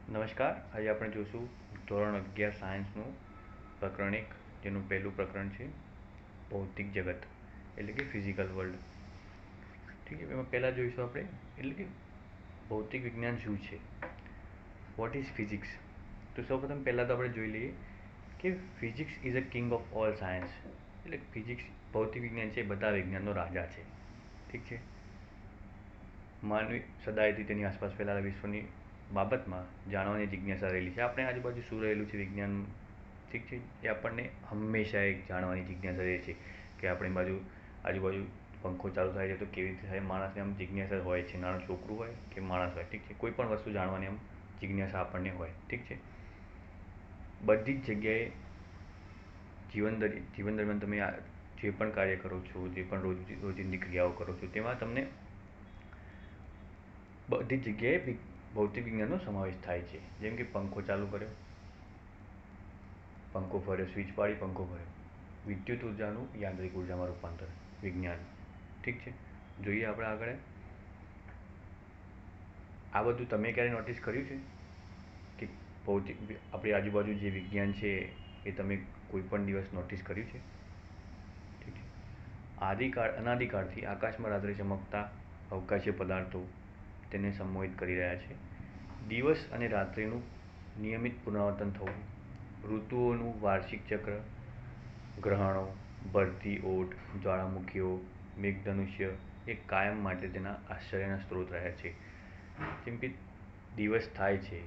નમસ્કાર. આજે આપણે જોઈશું ધોરણ 11 સાયન્સનું પ્રકરણ 1, જેનું પહેલું પ્રકરણ છે ભૌતિક જગત, એટલે કે ફિઝિકલ વર્લ્ડ. ઠીક છે. એમાં પહેલાં જોઈશું આપણે, એટલે કે ભૌતિક વિજ્ઞાન શું છે, વોટ ઇઝ ફિઝિક્સ. તો સૌપ્રથમ પહેલાં તો આપણે જોઈ લઈએ કે physics is a king of all science. એટલે ફિઝિક્સ, ભૌતિક વિજ્ઞાન છે, બધા વિજ્ઞાનનો રાજા છે. ઠીક છે. માનવી સદાયથી તેની આસપાસ ફેલાયેલા વિશ્વની બાબતમાં જાણવાની જિજ્ઞાસા રહેલી છે. આપણે આજુબાજુ શું રહેલું છે વિજ્ઞાન, ઠીક છે, એ આપણને હંમેશા એક જાણવાની જિજ્ઞાસા રહે છે કે આપણી આજુબાજુ પંખો ચાલુ થાય છે તો કેવી રીતે થાય. માણસને આમ જિજ્ઞાસા હોય છે, નાનું છોકરું હોય કે માણસ હોય, ઠીક છે, કોઈ પણ વસ્તુ જાણવાની આમ જિજ્ઞાસા આપણને હોય. ઠીક છે. બધી જ જગ્યાએ જીવન દરમિયાન તમે જે પણ કાર્ય કરો છો, જે પણ રોજિંદી ક્રિયાઓ કરો છો, તેમાં તમને બધી જ જગ્યાએ ભૌતિક વિજ્ઞાનનો સમાવેશ થાય છે. જેમ કે પંખો ચાલુ કર્યો, પંખો ફર્યો, સ્વિચ પાડી, પંખો ફર્યો. વિદ્યુત ઉર્જાનું યાંત્રિક ઉર્જામાં રૂપાંતર, વિજ્ઞાન. ઠીક છે. જોઈએ આપણે આગળ. આ બધું તમે ક્યારે નોટિસ કર્યું છે કે ભૌતિક આપણી આજુબાજુ જે વિજ્ઞાન છે એ તમે કોઈ પણ દિવસ નોટિસ કર્યું છે? ઠીક છે. અનાદિકાળથી આકાશમાં રાત્રે ચમકતા અવકાશીય પદાર્થો તેને સંમોહિત કરી રહ્યા છે. દિવસ અને રાત્રિનું નિયમિત પુનરાવર્તન થવું, ઋતુઓનું વાર્ષિક ચક્ર, ગ્રહણો, ભરતી ઓટ, જ્વાળામુખીઓ, મેઘધનુષ્ય એ કાયમ માટે તેના આશ્ચર્યના સ્ત્રોત રહ્યા છે. જેમ કે દિવસ થાય છે,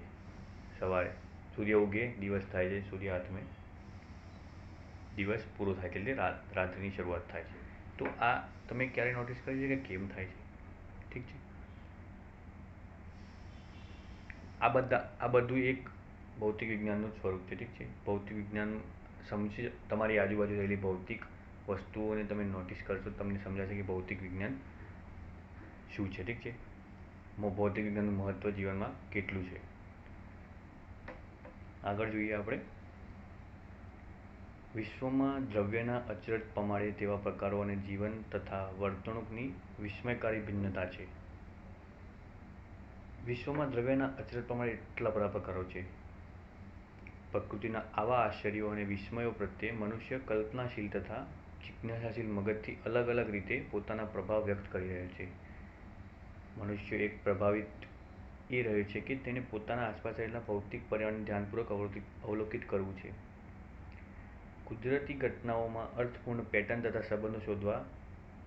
સવારે સૂર્ય ઉગે, દિવસ થાય છે, સૂર્ય હાથમે દિવસ પૂરો થાય છે, એટલે રાત્રિની શરૂઆત થાય છે. તો આ તમે ક્યારે નોટિસ કરી છે કે કેમ થાય છે? ઠીક છે. આ બધું એક ભૌતિક વિજ્ઞાનનું સ્વરૂપ છે. ઠીક છે. ભૌતિક વિજ્ઞાન તમારી આજુબાજુ રહેલી ભૌતિક વસ્તુઓને તમે નોટિસ કરશો, તમને સમજાશે કે ભૌતિક વિજ્ઞાન શું છે. ઠીક છે. ભૌતિક વિજ્ઞાનનું મહત્ત્વ જીવનમાં કેટલું છે. આગળ જોઈએ આપણે. વિશ્વમાં દ્રવ્યના અચરજ પમાડે તેવા પ્રકારો અને જીવન તથા વર્તણૂકની વિસ્મયકારી ભિન્નતા છે. વિશ્વમાં દ્રવ્યના અચરજ પમાડે એટલા બધા પ્રકારો છે. પ્રકૃતિના આવા આશ્ચર્યો અને વિસ્મયો પ્રત્યે મનુષ્ય કલ્પનાશીલ તથા જિજ્ઞાસાશીલ મગજથી અલગ અલગ રીતે પોતાના પ્રભાવ વ્યક્ત કરી રહ્યો છે. મનુષ્ય એક પ્રભાવિત એ રહ્યો છે કે તેને પોતાના આસપાસ રહેલા ભૌતિક પર્યાવરણને ધ્યાનપૂર્વક અવલોકિત કરવું છે. કુદરતી ઘટનાઓમાં અર્થપૂર્ણ પેટર્ન તથા સંબંધો શોધવા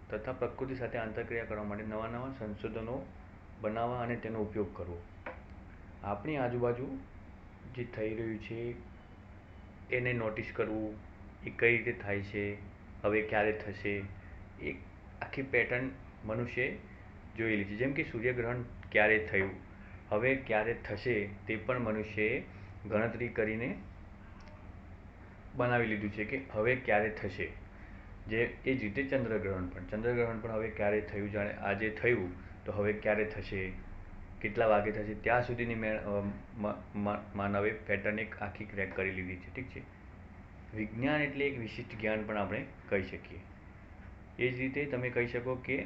તથા પ્રકૃતિ સાથે આંતરક્રિયા કરવા માટે નવા નવા સંશોધનો બનાવવા અને તેનો ઉપયોગ કરવો. આપણી આજુબાજુ જે થઈ રહ્યું છે એને નોટિસ કરવું, એ કઈ રીતે થાય છે, હવે ક્યારે થશે, એ આખી પેટર્ન મનુષ્યએ જોયેલી છે. જેમ કે સૂર્યગ્રહણ ક્યારે થયું, હવે ક્યારે થશે, તે પણ મનુષ્યએ ગણતરી કરીને બનાવી લીધું છે કે હવે ક્યારે થશે. એ જ રીતે ચંદ્રગ્રહણ પણ હવે ક્યારે થયું, જાણે આજે થયું તો હવે ક્યારે થશે, કેટલા વાગે થશે, ત્યાં સુધીની માનવે પેટર્ન એક આખી ક્રેક કરી લીધી છે. ઠીક છે. વિજ્ઞાન એટલે એક વિશિષ્ટ જ્ઞાન પણ આપણે કહી શકીએ. એ જ રીતે તમે કહી શકો કે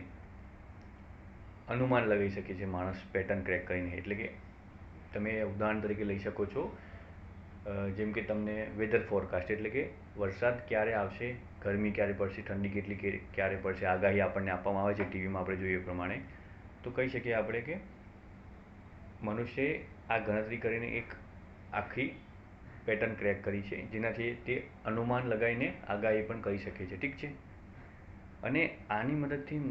અનુમાન લગાવી શકે છે માણસ પેટર્ન ક્રેક કરીને. એટલે કે તમે ઉદાહરણ તરીકે લઈ શકો છો, જેમ કે તમને વેધર ફોરકાસ્ટ, એટલે કે વરસાદ ક્યારે આવશે, ગરમી ક્યારે પડશે, ઠંડી કેટલી ક્યારે પડશે, આગાહી આપણને આપવામાં આવે છે ટીવીમાં, આપણે જોઈએ એ પ્રમાણે. તો કહી શકીએ આપણે કે મનુષ્યએ આ ગણતરી કરીને એક આખી પેટર્ન ક્રેક કરી છે, જેનાથી તે અનુમાન લગાવીને આગાહી પણ કરી શકે છે. ઠીક છે. અને આની મદદથી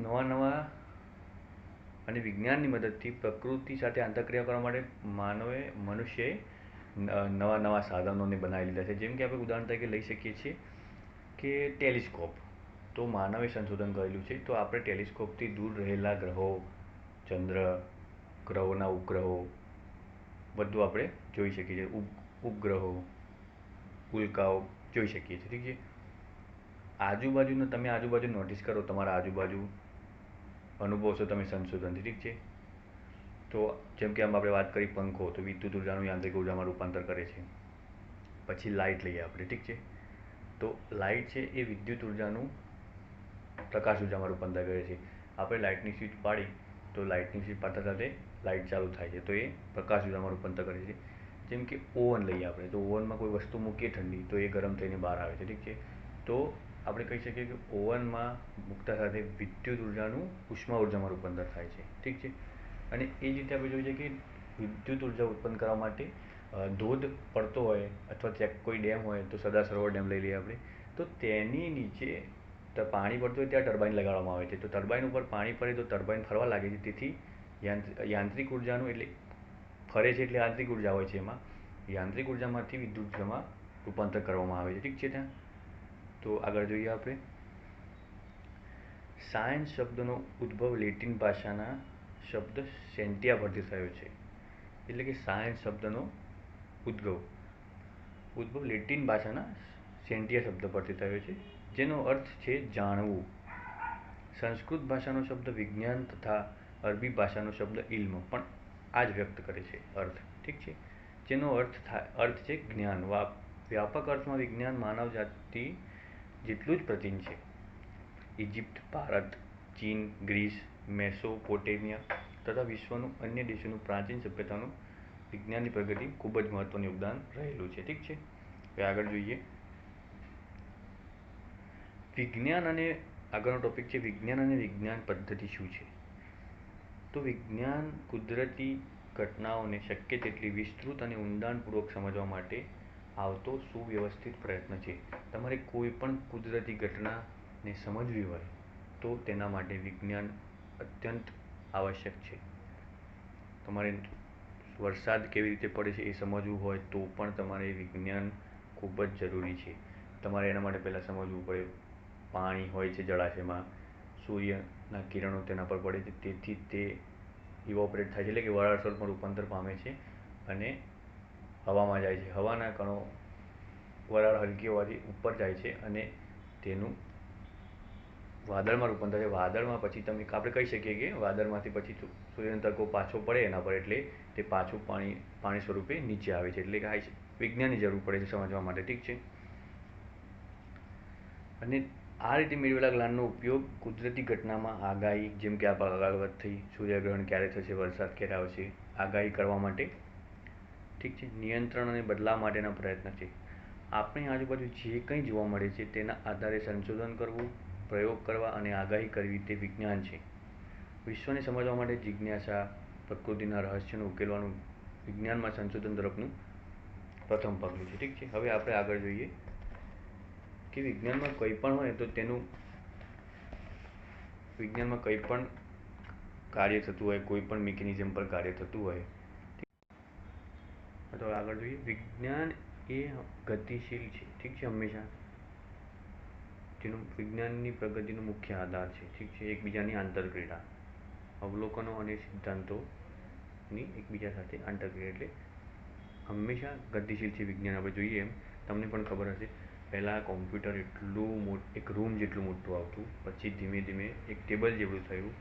અને વિજ્ઞાનની મદદથી પ્રકૃતિ સાથે આંતરક્રિયા કરવા માટે મનુષ્યએ નવા નવા સાધનોને બનાવી લીધા છે. જેમ કે આપણે ઉદાહરણ તરીકે લઈ શકીએ છીએ કે ટેલિસ્કોપ. તો માનવે સંશોધન કરેલું છે. તો આપણે ટેલિસ્કોપથી દૂર રહેલા ગ્રહો, ચંદ્ર, ગ્રહોના ઉપગ્રહો બધું આપણે જોઈ શકીએ છીએ. ઉપગ્રહો, ઉલ્કાઓ જોઈ શકીએ છીએ. ઠીક છે. તમે આજુબાજુ નોટિસ કરો, તમારા આજુબાજુ અનુભવશો તમે સંશોધનથી. ઠીક છે. તો જેમ કે આમ આપણે વાત કરી પંખો, તો વિદ્યુત ઉર્જાનું યાંત્રિક ઉર્જામાં રૂપાંતર કરે છે. પછી લાઇટ લઈએ આપણે. ઠીક છે. તો લાઇટ છે એ વિદ્યુત ઉર્જાનું પ્રકાશ ઉર્જામાં રૂપાંતર કરે છે. આપણે લાઇટની સ્વિચ પાડી તો લાઇટની સ્વિચ પાડતા સાથે લાઇટ ચાલુ થાય છે, તો એ પ્રકાશ ઉર્જામાં રૂપાંતર કરે છે. જેમ કે ઓવન લઈએ આપણે, તો ઓવનમાં કોઈ વસ્તુ મૂકીએ ઠંડી તો એ ગરમ થઈને બહાર આવે છે, ઠીક છે. તો આપણે કહી શકીએ કે ઓવનમાં મૂકતા સાથે વિદ્યુત ઉર્જાનું ઉષ્મા ઉર્જામાં રૂપાંતર થાય છે, ઠીક છે. અને એ જ રીતે આપણે જોઈએ કે વિદ્યુત ઉર્જા ઉત્પન્ન કરવા માટે ધોધ પડતો હોય અથવા કોઈ ડેમ હોય, તો સરદાર સરોવર ડેમ લઈ લઈએ આપણે, તો તેની નીચે પાણી પડતું હોય ત્યાં ટર્બાઇન લગાડવામાં આવે છે. તો ટર્બાઇન ઉપર પાણી પડે તો ટર્બાઇન ફરવા લાગે છે, તેથી યાંત્રિક ઉર્જાનું એટલે ફરે છે એટલે યાંત્રિક ઉર્જા હોય છે, એમાં યાંત્રિક ઉર્જામાંથી વિદ્યુત ઉર્જામાં રૂપાંતર કરવામાં આવે છે, ઠીક છે. ત્યાં તો આગળ જોઈએ આપણે, સાયન્સ શબ્દનો ઉદ્ભવ લેટિન ભાષાના શબ્દ સેન્ટિયા પરથી થયો છે. એટલે કે સાયન્સ શબ્દનો ઉદ્ભવ લેટિન ભાષાના સેન્ટિયા શબ્દ પરથી થયો છે, જેનો અર્થ છે જાણવું. સંસ્કૃત ભાષાનો શબ્દ વિજ્ઞાન તથા અરબી ભાષાનો શબ્દ ઇલ્મ પણ આ જ વ્યક્ત કરે છે અર્થ, ઠીક છે. જેનો અર્થ છે જ્ઞાન. વ્યાપક અર્થમાં વિજ્ઞાન માનવ જાતિ જેટલું જ પ્રાચીન છે. ઇજિપ્ત, ભારત, ચીન, ગ્રીસ, મેસોપોટેમિયા તથા વિશ્વનું અન્ય દેશોનું પ્રાચીન સભ્યતાનું વિજ્ઞાનની પ્રગતિ ખૂબ જ મહત્વનું યોગદાન રહેલું છે, ઠીક છે. હવે આગળ જોઈએ વિજ્ઞાન અને આગળનો ટોપિક છે વિજ્ઞાન અને વિજ્ઞાન પદ્ધતિ શું છે. તો વિજ્ઞાન કુદરતી ઘટનાઓને શક્ય તેટલી વિસ્તૃત અને ઊંડાણપૂર્વક સમજવા માટે આવતો સુવ્યવસ્થિત પ્રયત્ન છે. તમારે કોઈ પણ કુદરતી ઘટનાને સમજવી હોય તો તેના માટે વિજ્ઞાન અત્યંત આવશ્યક છે. તમારે વરસાદ કેવી રીતે પડે છે એ સમજવું હોય તો પણ તમારે વિજ્ઞાન ખૂબ જ જરૂરી છે. તમારે એના માટે પહેલાં સમજવું પડે પાણી હોય છે જળાશયમાં, સૂર્યના કિરણો તેના પર પડે છે, તેથી તે ઇવોપરેટ થાય છે એટલે કે વરાળ સ્વરૂપમાં રૂપાંતર પામે છે અને હવામાં જાય છે. હવાના કણો વરાળ હલકી હોવાથી ઉપર જાય છે અને તેનું વાદળમાં રૂપાંતર થાય. વાદળમાં પછી આપણે કહી શકીએ કે વાદળમાંથી પછી સૂર્યનો તડકો પાછો પડે એના પર એટલે તે પાછું પાણી સ્વરૂપે નીચે આવે છે. એટલે કે વિજ્ઞાનની જરૂર પડે છે સમજવા માટે, ઠીક છે. અને આ રીતે મેળવેલા જ્ઞાનનો ઉપયોગ કુદરતી ઘટનામાં આગાહી, જેમ કે આગળ વાત થઈ સૂર્યગ્રહણ ક્યારે થશે, વરસાદ ક્યારે આવશે, આગાહી કરવા માટે, ઠીક છે. નિયંત્રણ અને બદલાવ માટેના પ્રયત્ન છે. આપણી આજુબાજુ જે કંઈ જોવા મળે છે તેના આધારે સંશોધન કરવું, પ્રયોગ કરવા અને આગાહી કરવી તે વિજ્ઞાન છે. વિશ્વને સમજવા માટે જિજ્ઞાસા, પ્રકૃતિના રહસ્યને ઉકેલવાનું વિજ્ઞાનમાં સંશોધન તરફનું પ્રથમ પગલું છે, ઠીક છે. હવે આપણે આગળ જોઈએ કે વિજ્ઞાનમાં કંઈ પણ હોય તો વિજ્ઞાનમાં કંઈ પણ કાર્ય થતું હોય, કોઈ પણ મિકેનિઝમ પર કાર્ય થતું હોય તો આગળ જોઈએ વિજ્ઞાન એ ગતિશીલ છે, ઠીક છે. હંમેશા જેનું વિજ્ઞાનની પ્રગતિનો મુખ્ય આધાર છે, ઠીક છે. એકબીજાની આંતરક્રિયા, અવલોકનો અને સિદ્ધાંતોની એકબીજા સાથે આંતરક્રિયા એટલે હંમેશા ગતિશીલ છે વિજ્ઞાન. આપણે જોઈએ એમ તમને પણ ખબર હશે પહેલાં કોમ્પ્યુટર એક રૂમ જેટલું મોટું આવતું, પછી ધીમે ધીમે એક ટેબલ જેવડું થયું,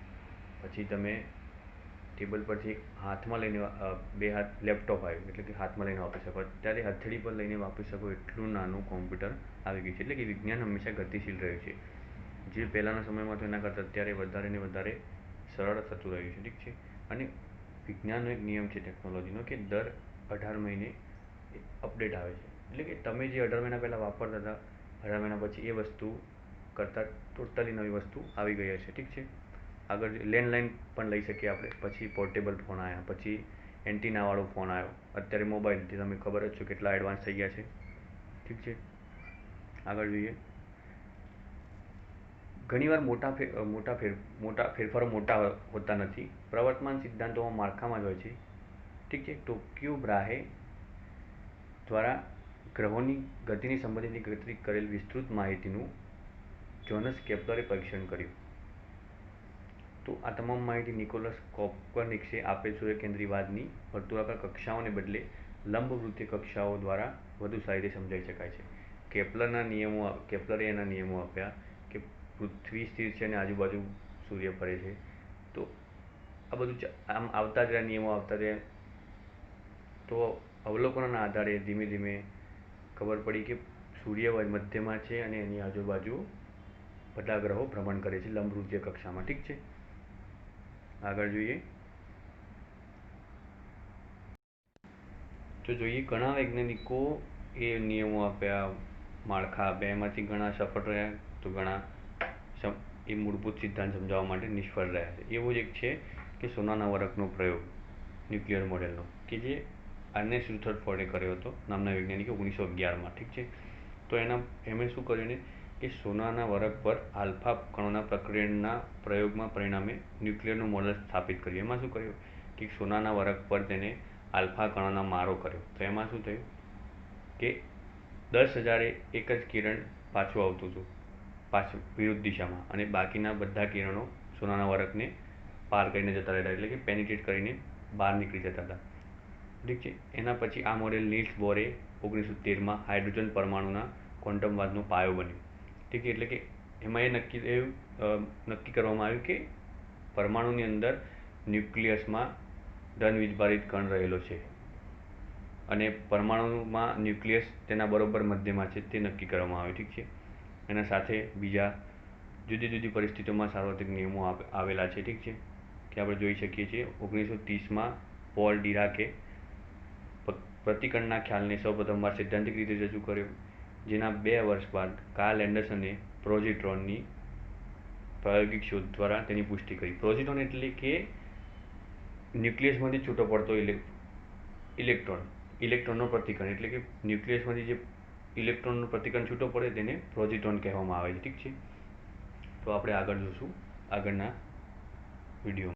પછી તમે ટેબલ પરથી હાથમાં લઈને બે હાથ લેપટોપ આવ્યું એટલે કે હાથમાં લઈને વાપરી શકો. અત્યારે હથેળી પર લઈને વાપરી શકો એટલું નાનું કોમ્પ્યુટર આવી ગયું છે. એટલે કે વિજ્ઞાન હંમેશા ગતિશીલ રહ્યું છે. જે પહેલાંના સમયમાં તો એના કરતાં અત્યારે વધારે ને વધારે સરળ થતું રહ્યું છે, ઠીક છે. અને વિજ્ઞાનનો એક નિયમ છે ટેકનોલોજીનો કે દર 18 મહિને અપડેટ આવે છે. એટલે કે તમે જે 18 મહિના પહેલાં વાપરતા હતા, 18 મહિના પછી એ વસ્તુ કરતાં ટોટલી નવી વસ્તુ આવી ગઈ હશે, ઠીક છે. આગળ લેન્ડલાઇન પણ લઈ શકીએ આપણે, પછી પોર્ટેબલ ફોન આવ્યા, પછી એન્ટીનાવાળો ફોન આવ્યો, અત્યારે મોબાઈલથી તમે ખબર જ છો કેટલા એડવાન્સ થઈ ગયા છે, ઠીક છે. આગળ જોઈએ ઘણીવાર મોટા ફેરફારો મોટા હોતા નથી, પ્રવર્તમાન સિદ્ધાંતોમાં માળખામાં જ હોય છે, ઠીક છે. ટોક્યો બ્રાહે દ્વારા ગ્રહોની ગતિની સંબંધિત એકત્રિત કરેલ વિસ્તૃત માહિતીનું જોનસ કેપ્લરે પરીક્ષણ કર્યું. તો આ તમામ માહિતી નિકોલસ કોપરનિકસે આપેલ સૂર્યકેન્દ્રીવાદની વર્તુળાકાર કક્ષાઓને બદલે લંબવૃત્તીય કક્ષાઓ દ્વારા વધુ સારી રીતે સમજાવી શકાય છે. કેપ્લરે એના નિયમો આપ્યા કે પૃથ્વી સ્થિર છે અને આજુબાજુ સૂર્ય ફરે છે. તો આ બધું આમ આવતા જ નિયમો આવતા રહ્યા, તો અવલોકનોના આધારે ધીમે ધીમે ખબર પડી કે સૂર્ય મધ્યમાં છે અને એની આજુબાજુ બધા ગ્રહો ભ્રમણ કરે છે લંબવૃત્તીય કક્ષામાં, ઠીક છે. આગળ જોઈએ જો જોઈએ ઘણા વૈજ્ઞાનિકો એ નિયમો આપ્યા, માળખા આપ્યા, એમાંથી ઘણા સફળ રહ્યા તો ઘણા એ મૂળભૂત સિદ્ધાંત સમજાવવા માટે નિષ્ફળ રહ્યા છે. એવો જ એક છે કે સોનાના વરખનો પ્રયોગ ન્યુક્લિયર મોડેલનો, કે જે આર્નેસ્ટ રુથરફોર્ડે કર્યો હતો નામના વૈજ્ઞાનિકે 1911માં. ઠીક છે. તો એમણે શું કર્યું ને કે સોનાના વરખ પર આલ્ફા કણોના પ્રકરણના પ્રયોગમાં પરિણામે ન્યુક્લિયરનું મોડેલ સ્થાપિત કર્યું. એમાં શું કર્યું કે સોનાના વરખ પર તેને આલ્ફા કણોના મારો કર્યો. તો એમાં શું થયું કે 10,000 એક જ કિરણ પાછું આવતું હતું, પાછું વિરુદ્ધ દિશામાં, અને બાકીના બધા કિરણો સોનાના વરખને પાર કરીને જતા રહેતા, એટલે કે પેનિટ્રેટ કરીને બહાર નીકળી જતા હતા. ઠીક છે. એના પછી આ મોડેલ નીલ્સ બોરે 1913માં હાઇડ્રોજન પરમાણુના ક્વોન્ટમવાદનો પાયો બન્યો. ઠીક છે. એટલે કે એમાં નક્કી કરવામાં આવ્યું કે પરમાણુની અંદર ન્યુક્લિયસમાં ધન વીજભારિત કણ રહેલો છે અને પરમાણુમાં ન્યુક્લિયસ તેના બરોબર મધ્યમાં છે, તે નક્કી કરવામાં આવ્યું. ઠીક છે. એના સાથે બીજા જુદી જુદી પરિસ્થિતિઓમાં સાર્વત્રિક નિયમો આવેલા છે. ઠીક છે. કે આપણે જોઈ શકીએ છીએ 1930માં પોલ ડીરાકે પ્રતિકણના ખ્યાલને સૌપ્રથમવાર સૈદ્ધાંતિક રીતે રજૂ કર્યો, જેના 2 વર્ષ બાદ કાર્લ એન્ડરસને પોઝિટ્રોનની પ્રાયોગિક શોધ દ્વારા તેની પુષ્ટિ કરી. પોઝિટ્રોન એટલે કે ન્યુક્લિયસમાંથી છૂટો પડતો ઇલેક્ટ્રોનનો પ્રતિકણ, એટલે કે ન્યુક્લિયસમાંથી જે ઇલેક્ટ્રોનનો પ્રતિકણ છૂટો પડે તેને પોઝિટ્રોન કહેવામાં આવે છે. ઠીક છે. તો આપણે આગળ જોશું આગળના વિડીયો.